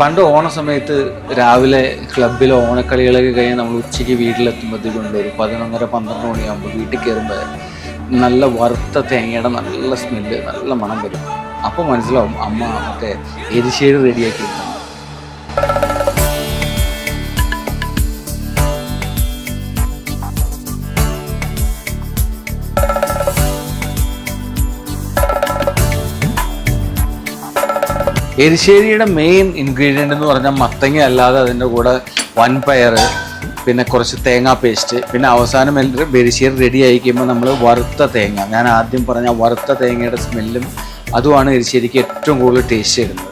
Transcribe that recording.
പണ്ട് ഓണ സമയത്ത് രാവിലെ ക്ലബിലെ ഓണക്കളികളൊക്കെ കഴിഞ്ഞ് നമ്മൾ ഉച്ചയ്ക്ക് വീട്ടിലെത്തുമ്പോഴത്തേക്കുണ്ട് ഒരു 11:30-12 മണിയാകുമ്പോൾ വീട്ടിൽ കയറുമ്പോൾ നല്ല വറുത്ത തേങ്ങയുടെ നല്ല സ്മെല്ല്, നല്ല മണം വരും. അപ്പോൾ മനസ്സിലാവും അമ്മ മറ്റേ എരിശ്ശേരി റെഡിയാക്കിയിട്ടുണ്ട്. എരിശ്ശേരിയുടെ മെയിൻ ഇൻഗ്രീഡിയൻ്റ് എന്ന് പറഞ്ഞാൽ മത്തങ്ങ അല്ലാതെ അതിൻ്റെ കൂടെ വൻപയർ, പിന്നെ കുറച്ച് തേങ്ങാ പേസ്റ്റ്, പിന്നെ അവസാനം എരിശ്ശേരി റെഡി ആയി കഴിയുമ്പോൾ നമ്മൾ വറുത്ത തേങ്ങ, ഞാൻ ആദ്യം പറഞ്ഞ വറുത്ത തേങ്ങയുടെ സ്മെല്ലും അതുമാണ് എരിശ്ശേരിക്ക് ഏറ്റവും കൂടുതൽ ടേസ്റ്റ് തരുന്നത്.